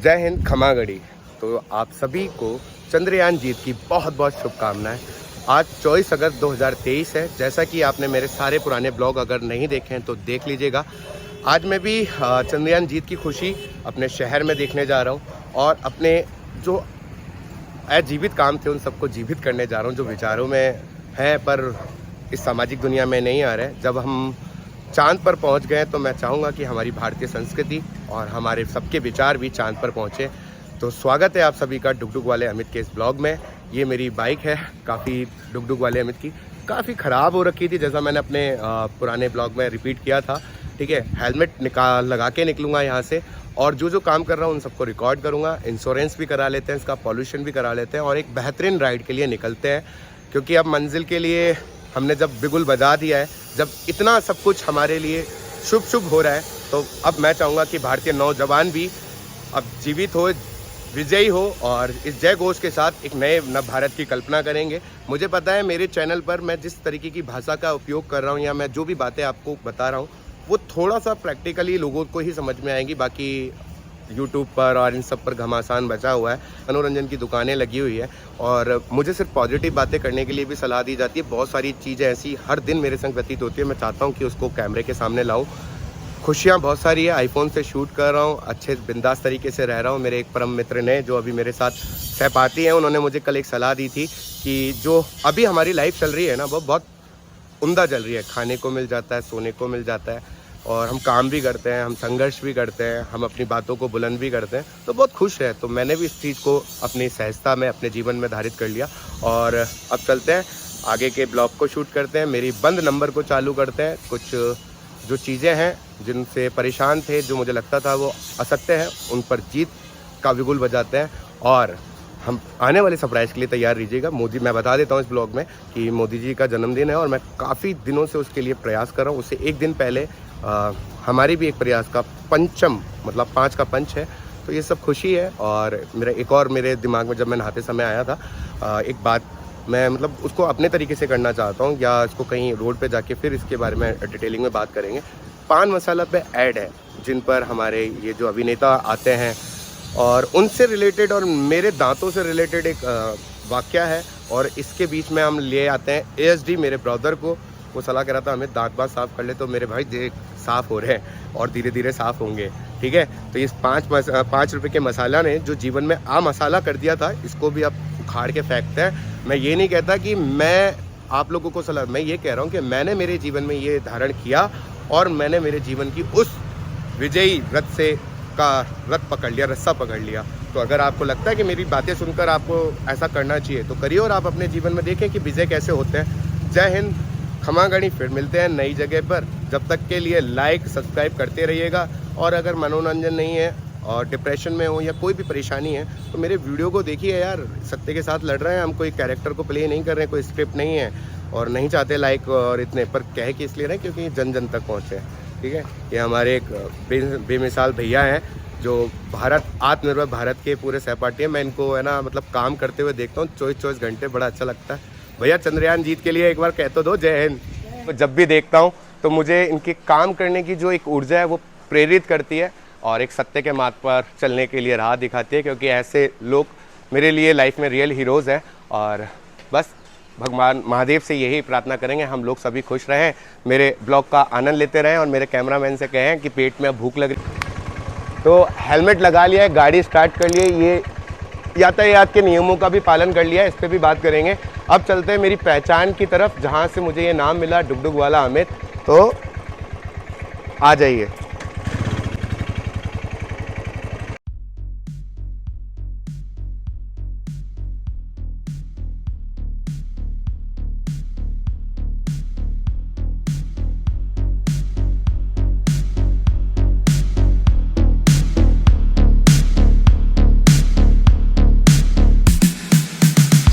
जय हिंद, खमा गढ़ी। तो आप सभी को चंद्रयान जीत की बहुत बहुत शुभकामनाएं। आज 24 अगस्त 2023 है। जैसा कि आपने मेरे सारे पुराने ब्लॉग अगर नहीं देखे हैं तो देख लीजिएगा। आज मैं भी चंद्रयान जीत की खुशी अपने शहर में देखने जा रहा हूं और अपने जो अजीवित काम थे उन सबको जीवित करने जा रहा हूं, जो विचारों में हैं पर इस सामाजिक दुनिया में नहीं आ रहे। जब हम चांद पर पहुंच गए तो मैं चाहूँगा कि हमारी भारतीय संस्कृति और हमारे सबके विचार भी चांद पर पहुँचे। तो स्वागत है आप सभी का डुगडुग वाले अमित के इस ब्लॉग में। ये मेरी बाइक है, काफ़ी डुगडुग वाले अमित की, काफ़ी ख़राब हो रखी थी, जैसा मैंने अपने पुराने ब्लॉग में रिपीट किया था। ठीक है, हेलमेट लगा के निकलूँगा यहाँ से और जो काम कर रहा हूँ उन सबको रिकॉर्ड करूँगा। इंश्योरेंस भी करा लेते हैं, इसका पॉल्यूशन भी करा लेते हैं और एक बेहतरीन राइड के लिए निकलते हैं। क्योंकि अब मंजिल के लिए हमने जब बिगुल बजा दिया है, जब इतना सब कुछ हमारे लिए शुभ हो रहा है, तो अब मैं चाहूँगा कि भारतीय नौजवान भी अब जीवित हो, विजयी हो और इस जय घोष के साथ एक नए नव भारत की कल्पना करेंगे। मुझे पता है मेरे चैनल पर मैं जिस तरीके की भाषा का उपयोग कर रहा हूँ या मैं जो भी बातें आपको बता रहा हूँ वो थोड़ा सा प्रैक्टिकली लोगों को ही समझ में आएंगी। बाकी यूट्यूब पर और इन सब पर घमासान बचा हुआ है, मनोरंजन की दुकानें लगी हुई है और मुझे सिर्फ पॉजिटिव बातें करने के लिए भी सलाह दी जाती है। बहुत सारी चीज़ें ऐसी हर दिन मेरे संग व्यतीत होती है, मैं चाहता हूँ कि उसको कैमरे के सामने लाऊं। खुशियाँ बहुत सारी है, आईफोन से शूट कर रहा हूँ, अच्छे बिंदास तरीके से रह रहा हूँ। मेरे एक परम मित्र ने जो अभी मेरे साथ सहपाठी हैं, उन्होंने मुझे कल एक सलाह दी थी कि जो अभी हमारी लाइफ चल रही है ना वो बहुत उम्दा चल रही है। खाने को मिल जाता है, सोने को मिल जाता है और हम काम भी करते हैं, हम संघर्ष भी करते हैं, हम अपनी बातों को बुलंद भी करते हैं, तो बहुत खुश है। तो मैंने भी इस चीज़ को अपनी सहजता में अपने जीवन में धारित कर लिया और अब चलते हैं आगे के ब्लॉग को शूट करते हैं, मेरी बंद नंबर को चालू करते हैं। कुछ जो चीज़ें हैं जिनसे परेशान थे, जो मुझे लगता था वो असत्य है, उन पर जीत का बिगुल बजाते हैं और हम आने वाले सरप्राइज़ के लिए तैयार रहिएगा। मैं बता देता हूँ इस ब्लॉग में कि मोदी जी का जन्मदिन है और मैं काफ़ी दिनों से उसके लिए प्रयास कर रहा हूँ। उससे एक दिन पहले हमारी भी एक प्रयास का पंचम मतलब 5 का पंच है। तो ये सब खुशी है और मेरे दिमाग में जब मैं नहाते समय आया था एक बात, मैं मतलब उसको अपने तरीके से करना चाहता हूँ या इसको कहीं रोड पे जाके फिर इसके बारे में डिटेलिंग में बात करेंगे। पान मसाला पे ऐड है जिन पर हमारे ये जो अभिनेता आते हैं और उनसे रिलेटेड और मेरे दांतों से रिलेटेड एक वाक्य है और इसके बीच में हम ले आते हैं ASD मेरे ब्रदर को। वो सलाह कह रहा था हमें दांत साफ़ कर ले, तो मेरे भाई देख साफ़ हो रहे हैं और धीरे धीरे साफ़ होंगे। ठीक है, तो इस 5 रुपये के मसाला ने जो जीवन में मसाला कर दिया था, इसको भी आप उखाड़ के फेंकते हैं। मैं ये नहीं कहता कि मैं आप लोगों को सलाह, मैं ये कह रहा हूँ कि मैंने मेरे जीवन में ये धारण किया और मैंने मेरे जीवन की उस विजयी रथ पकड़ लिया, रस्सा पकड़ लिया। तो अगर आपको लगता है कि मेरी बातें सुनकर आपको ऐसा करना चाहिए तो करिए और आप अपने जीवन में देखें कि विजय कैसे होते हैं। जय हिंद, खमा गढ़ी। फिर मिलते हैं नई जगह पर। जब तक के लिए लाइक सब्सक्राइब करते रहिएगा और अगर मनोरंजन नहीं है और डिप्रेशन में हो या कोई भी परेशानी है तो मेरे वीडियो को देखिए यार। सत्य के साथ लड़ रहे हैं हम, कोई कैरेक्टर को प्ले नहीं कर रहे हैं, कोई स्क्रिप्ट नहीं है और नहीं चाहते लाइक और इतने पर कह के इसलिए रहे क्योंकि जन जन तक पहुँचे। ठीक है, ये हमारे एक बेमिसाल भैया हैं जो आत्मनिर्भर भारत के पूरे सहपाठी हैं। मैं इनको है ना मतलब काम करते हुए देखता हूँ 24 घंटे, बड़ा अच्छा लगता है। भैया चंद्रयान जीत के लिए एक बार कह तो दो जय हिंद। तो जब भी देखता हूँ तो मुझे इनके काम करने की जो एक ऊर्जा है वो प्रेरित करती है और एक सत्य के मार्ग पर चलने के लिए राह दिखाती है, क्योंकि ऐसे लोग मेरे लिए लाइफ में रियल हीरोज़ हैं। और बस भगवान महादेव से यही प्रार्थना करेंगे हम लोग सभी खुश रहें, मेरे ब्लॉग का आनंद लेते रहें और मेरे कैमरामैन से कहें कि पेट में भूख लग रही। तो हेलमेट लगा लिया है, गाड़ी स्टार्ट कर लिए, ये यातायात के नियमों का भी पालन कर लिया है, इस पर भी बात करेंगे। अब चलते हैं मेरी पहचान की तरफ, जहाँ से मुझे ये नाम मिला डुगडुग वाला अमित। तो आ जाइए।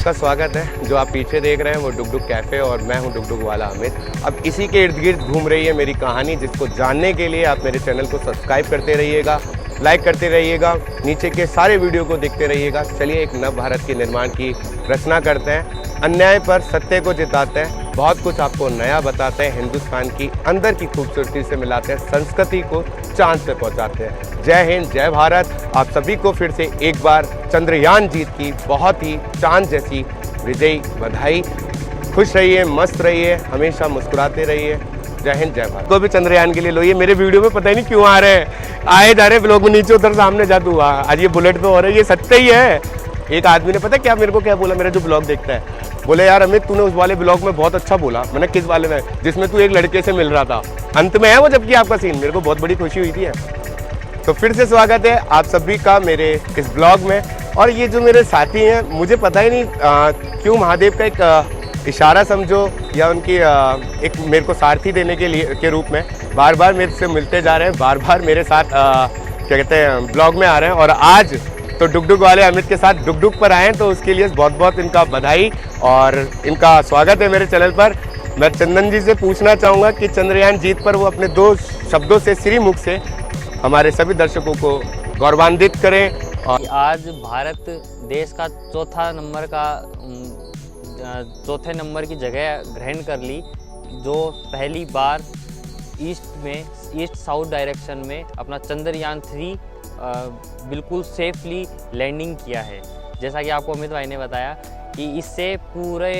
का स्वागत है। जो आप पीछे देख रहे हैं वो डुगडुग कैफ़े और मैं हूं डुगडुग वाला अमित। अब इसी के इर्द गिर्द घूम रही है मेरी कहानी, जिसको जानने के लिए आप मेरे चैनल को सब्सक्राइब करते रहिएगा, लाइक करते रहिएगा, नीचे के सारे वीडियो को देखते रहिएगा। चलिए एक नव भारत के निर्माण की रचना करते हैं, अन्याय पर सत्य को जिताते हैं, बहुत कुछ आपको नया बताते हैं, हिंदुस्तान की अंदर की खूबसूरती से मिलाते हैं, संस्कृति को चांद पे पहुंचाते हैं। जय हिंद, जय भारत। आप सभी को फिर से एक बार चंद्रयान जीत की बहुत ही चांद जैसी विजयी बधाई। खुश रहिए, मस्त रहिए, हमेशा मुस्कुराते रहिए। जय हिंद, जय भारत। को भी चंद्रयान के लिए लो। ये मेरे वीडियो में पता ही नहीं क्यों आ रहे हैं, आए जा रहे ब्लॉग में, नीचे उधर सामने जा तू। आज ये बुलेट पे हो रहा है, ये सत्य ही है। एक आदमी ने पता क्या मेरे को क्या बोला, मेरा जो ब्लॉग देखता है, बोले यार अमित तूने उस वाले ब्लॉग में बहुत अच्छा बोला। मैंने किस वाले में? जिसमें तू एक लड़के से मिल रहा था, अंत में है वो जबकि आपका सीन। मेरे को बहुत बड़ी खुशी हुई थी। तो फिर से स्वागत है आप सभी का मेरे इस ब्लॉग में। और ये जो मेरे साथी हैं, मुझे पता ही नहीं क्यों महादेव का एक इशारा समझो या उनकी एक मेरे को सारथी देने के रूप में बार बार मेरे से मिलते जा रहे हैं, बार बार मेरे साथ क्या कहते हैं ब्लॉग में आ रहे हैं। और आज तो डुगडुग वाले अमित के साथ डुगडुग पर आए हैं, तो उसके लिए बहुत बहुत इनका बधाई और इनका स्वागत है मेरे चैनल पर। मैं चंदन जी से पूछना चाहूँगा कि चंद्रयान जीत पर वो अपने 2 शब्दों से श्रीमुख से हमारे सभी दर्शकों को गौरवान्वित करें। और आज भारत देश का चौथे नंबर की जगह ग्रहण कर ली, जो पहली बार ईस्ट साउथ डायरेक्शन में अपना चंद्रयान 3 बिल्कुल सेफली लैंडिंग किया है। जैसा कि आपको अमित भाई ने बताया कि इससे पूरे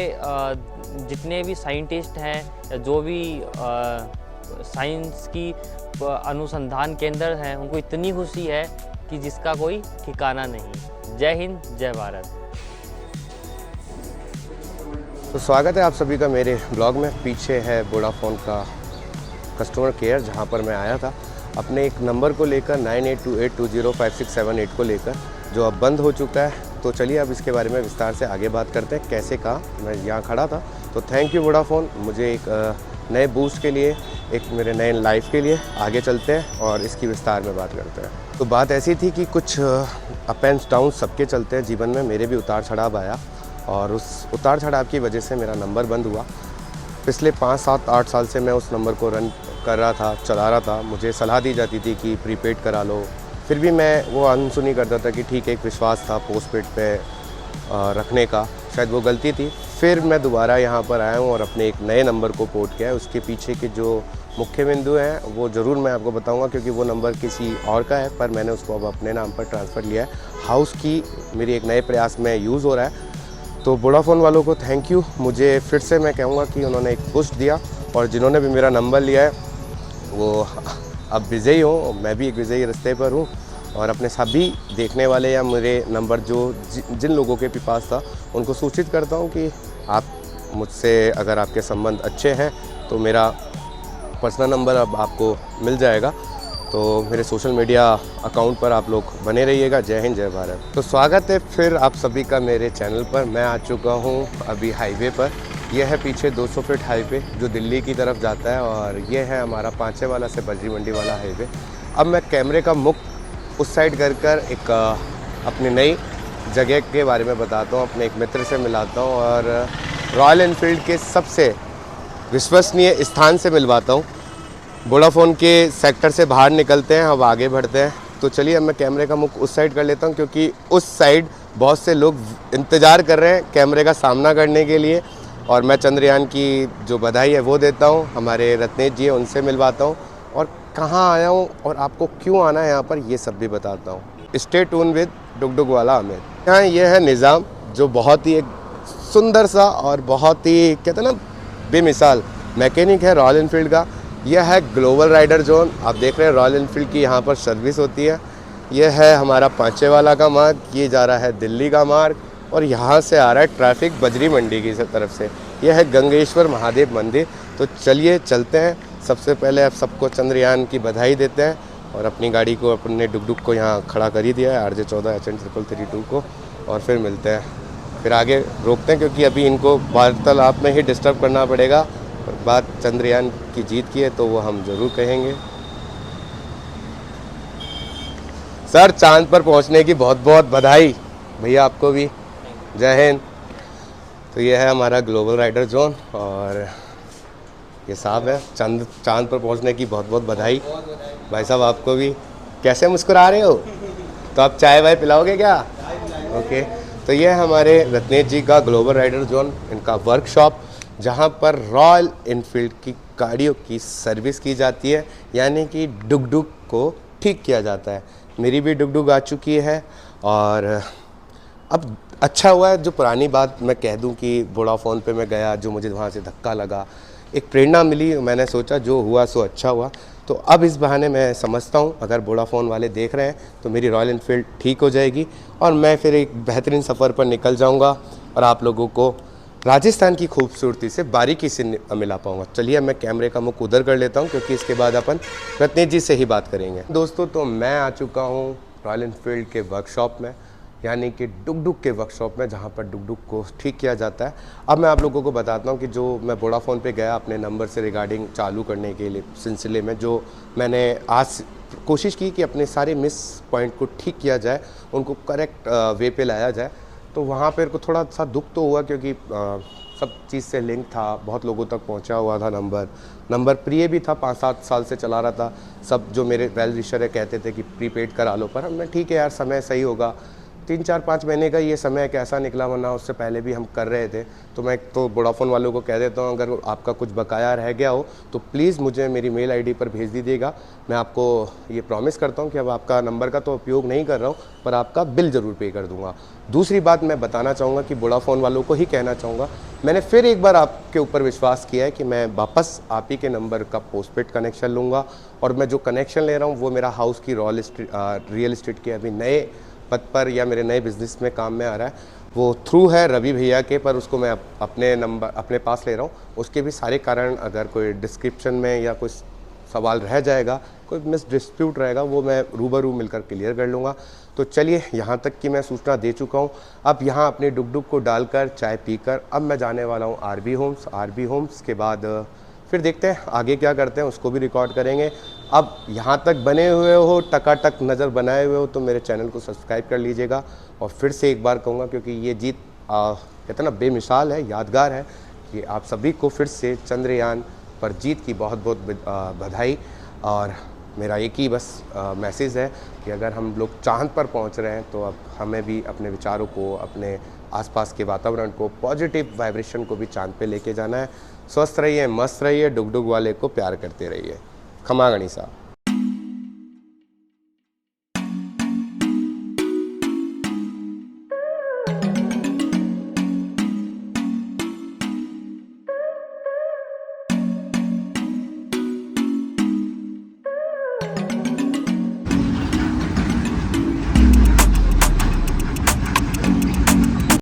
जितने भी साइंटिस्ट हैं, जो भी साइंस की अनुसंधान केंद्र हैं, उनको इतनी खुशी है कि जिसका कोई ठिकाना नहीं। जय हिंद, जय भारत। तो स्वागत है आप सभी का मेरे ब्लॉग में। पीछे है वोडाफोन का कस्टमर केयर, जहां पर मैं आया था अपने एक नंबर को लेकर 9828205678 को लेकर, जो अब बंद हो चुका है। तो चलिए अब इसके बारे में विस्तार से आगे बात करते हैं। कैसे कहा मैं यहाँ खड़ा था, तो थैंक यू वोडाफोन, मुझे एक नए बूस्ट के लिए, एक मेरे नए लाइफ के लिए। आगे चलते हैं और इसकी विस्तार में बात करते हैं। तो बात ऐसी थी कि कुछ अप एंड डाउन सबके चलते हैं जीवन में, मेरे भी उतार चढ़ाव आया और उस उतार चढ़ाव की वजह से मेरा नंबर बंद हुआ। पिछले 5, 7, 8 साल से मैं उस नंबर को रन कर रहा था, चला रहा था। मुझे सलाह दी जाती थी कि प्रीपेड करा लो, फिर भी मैं वो अनसुनी करता था कि ठीक है, एक विश्वास था पोस्टपेड पे रखने का, शायद वो गलती थी। फिर मैं दोबारा यहाँ पर आया हूँ और अपने एक नए नंबर को पोर्ट किया है। उसके पीछे के जो मुख्य बिंदु हैं वो ज़रूर मैं आपको बताऊँगा, क्योंकि वो नंबर किसी और का है, पर मैंने उसको अब अपने नाम पर ट्रांसफ़र लिया है। हाउस की मेरी एक नए प्रयास में यूज़ हो रहा है। तो वोडाफोन वालों को थैंक यू। मुझे फिर से मैं कहूँगा कि उन्होंने एक पुश दिया, और जिन्होंने भी मेरा नंबर लिया है वो अब विजयी हो। मैं भी एक विजयी रास्ते पर हूँ, और अपने सभी देखने वाले या मेरे नंबर जो जिन लोगों के भी पास था उनको सूचित करता हूँ कि आप मुझसे अगर आपके संबंध अच्छे हैं तो मेरा पर्सनल नंबर अब आपको मिल जाएगा। तो मेरे सोशल मीडिया अकाउंट पर आप लोग बने रहिएगा। जय हिंद, जय भारत। तो स्वागत है फिर आप सभी का मेरे चैनल पर। मैं आ चुका हूँ अभी हाईवे पर। यह है पीछे 200 फीट हाईवे जो दिल्ली की तरफ जाता है, और ये है हमारा पांचेवाला से बजरी मंडी वाला हाईवे। अब मैं कैमरे का मुख उस साइड कर एक अपनी नई जगह के बारे में बताता हूँ, अपने एक मित्र से मिलाता हूँ और रॉयल एनफील्ड के सबसे विश्वसनीय स्थान से मिलवाता हूँ। वोडाफोन के सेक्टर से बाहर निकलते हैं, अब आगे बढ़ते हैं। तो चलिए अब मैं कैमरे का मुख उस साइड कर लेता हूँ, क्योंकि उस साइड बहुत से लोग इंतज़ार कर रहे हैं कैमरे का सामना करने के लिए। और मैं चंद्रयान की जो बधाई है वो देता हूँ, हमारे रत्नेश जी हैं उनसे मिलवाता हूँ, और कहाँ आया हूँ और आपको क्यों आना है यहाँ पर ये सब भी बताता हूँ। स्टे ट्यून विद डुगडुग वाला अमित। यहाँ ये है निज़ाम, जो बहुत ही एक सुंदर सा और बहुत ही कहते हैं ना बेमिसाल मैकेनिक है रॉयल एनफील्ड का। यह है ग्लोबल राइडर जोन। आप देख रहे हैं रॉयल एनफील्ड की यहाँ पर सर्विस होती है। यह है हमारा पांचेवाला का मार्ग, ये जा रहा है दिल्ली का मार्ग, और यहाँ से आ रहा है ट्रैफिक बजरी मंडी की तरफ से। यह है गंगेश्वर महादेव मंदिर। तो चलिए चलते हैं। सबसे पहले आप सबको चंद्रयान की बधाई देते हैं, और अपनी गाड़ी को, अपने डुगडुग को यहाँ खड़ा कर ही दिया है, RJ14 HN332 को, और फिर मिलते हैं। फिर आगे रोकते हैं, क्योंकि अभी इनको वार्तालाप में ही डिस्टर्ब करना पड़ेगा। बात चंद्रयान की जीत की है तो वो हम ज़रूर कहेंगे। सर, चांद पर पहुंचने की बहुत बहुत बधाई भैया, आपको भी जय हिंद। तो ये है हमारा ग्लोबल राइडर जोन, और ये साहब है। चांद पर पहुंचने की बहुत बहुत बधाई भाई साहब, आपको भी। कैसे मुस्कुरा रहे हो? तो आप चाय वाय पिलाओगे क्या? ओके। तो ये है हमारे रत्नेश जी का ग्लोबल राइडर जोन, इनका वर्कशॉप, जहाँ पर रॉयल एनफील्ड की गाड़ियों की सर्विस की जाती है, यानी कि डुग को ठीक किया जाता है। मेरी भी डुग आ चुकी है और अब अच्छा हुआ है, जो पुरानी बात मैं कह दूं कि वोडाफोन पे मैं गया, जो मुझे वहाँ से धक्का लगा, एक प्रेरणा मिली, मैंने सोचा जो हुआ सो अच्छा हुआ। तो अब इस बहाने मैं समझता हूँ अगर वोडाफोन वाले देख रहे हैं तो मेरी रॉयल एनफील्ड ठीक हो जाएगी और मैं फिर एक बेहतरीन सफ़र पर निकल जाऊँगा और आप लोगों को राजस्थान की खूबसूरती से बारीकी से मिला पाऊँगा। चलिए मैं कैमरे का मुख उधर कर लेता हूँ क्योंकि इसके बाद अपन रत्नेश जी से ही बात करेंगे। दोस्तों तो मैं आ चुका हूँ रॉयल एनफील्ड के वर्कशॉप में, यानी कि डुग के वर्कशॉप में, जहाँ पर डुग को ठीक किया जाता है। अब मैं आप लोगों को बताता हूँ कि जो मैं वोडाफोन पे गया अपने नंबर से रिगार्डिंग चालू करने के लिए सिलसिले में, जो मैंने आज कोशिश की कि अपने सारे मिस पॉइंट को ठीक किया जाए, उनको करेक्ट वे पे लाया जाए। तो वहाँ पर को थोड़ा सा दुख तो हुआ क्योंकि सब चीज़ से लिंक था, बहुत लोगों तक पहुँचा हुआ था नंबर प्रिय भी था, 5-7 साल से चला रहा था। सब जो मेरे वेल विशर है कहते थे कि प्रीपेड करा लो, पर मैं ठीक है यार, समय सही होगा। 3-4-5 महीने का ये समय कैसा निकला, वरना उससे पहले भी हम कर रहे थे। तो मैं तो वोडाफोन वालों को कह देता हूँ अगर आपका कुछ बकाया रह गया हो तो प्लीज़ मुझे मेरी मेल आईडी पर भेज दीजिएगा। मैं आपको ये प्रॉमिस करता हूँ कि अब आपका नंबर का तो उपयोग नहीं कर रहा हूँ, पर आपका बिल ज़रूर पे कर दूँगा। दूसरी बात मैं बताना चाहूँगा कि वोडाफोन वालों को ही कहना चाहूँगा, मैंने फिर एक बार आपके ऊपर विश्वास किया है कि मैं वापस आप ही के नंबर का पोस्टपेड कनेक्शन लूँगा और मैं जो कनेक्शन ले रहा हूँ वो मेरा हाउस की रियल इस्टेट के अभी नए पद पर या मेरे नए बिज़नेस में काम में आ रहा है, वो थ्रू है रवि भैया के, पर उसको मैं अपने नंबर अपने पास ले रहा हूँ। उसके भी सारे कारण, अगर कोई डिस्क्रिप्शन में या कुछ सवाल रह जाएगा, कोई मिस डिस्प्यूट रहेगा, वो मैं रूबरू मिलकर क्लियर कर लूँगा। तो चलिए, यहाँ तक की मैं सूचना दे चुका हूँ। अब यहाँ अपने डुग को डालकर चाय पीकर अब मैं जाने वाला हूँ आरबी होम्स के बाद फिर देखते हैं आगे क्या करते हैं, उसको भी रिकॉर्ड करेंगे। अब यहाँ तक बने हुए हो, टकाटक नज़र बनाए हुए हो, तो मेरे चैनल को सब्सक्राइब कर लीजिएगा। और फिर से एक बार कहूँगा क्योंकि ये जीत कहते ना बेमिसाल है, यादगार है, कि आप सभी को फिर से चंद्रयान पर जीत की बहुत बहुत बधाई। और मेरा एक ही बस मैसेज है कि अगर हम लोग चांद पर पहुंच रहे हैं तो अब हमें भी अपने विचारों को, अपने आसपास के वातावरण को, पॉजिटिव वाइब्रेशन को भी चांद पे लेके जाना है। स्वस्थ रहिए, मस्त रहिए, डुग वाले को प्यार करते रहिए। खमा गणिसा।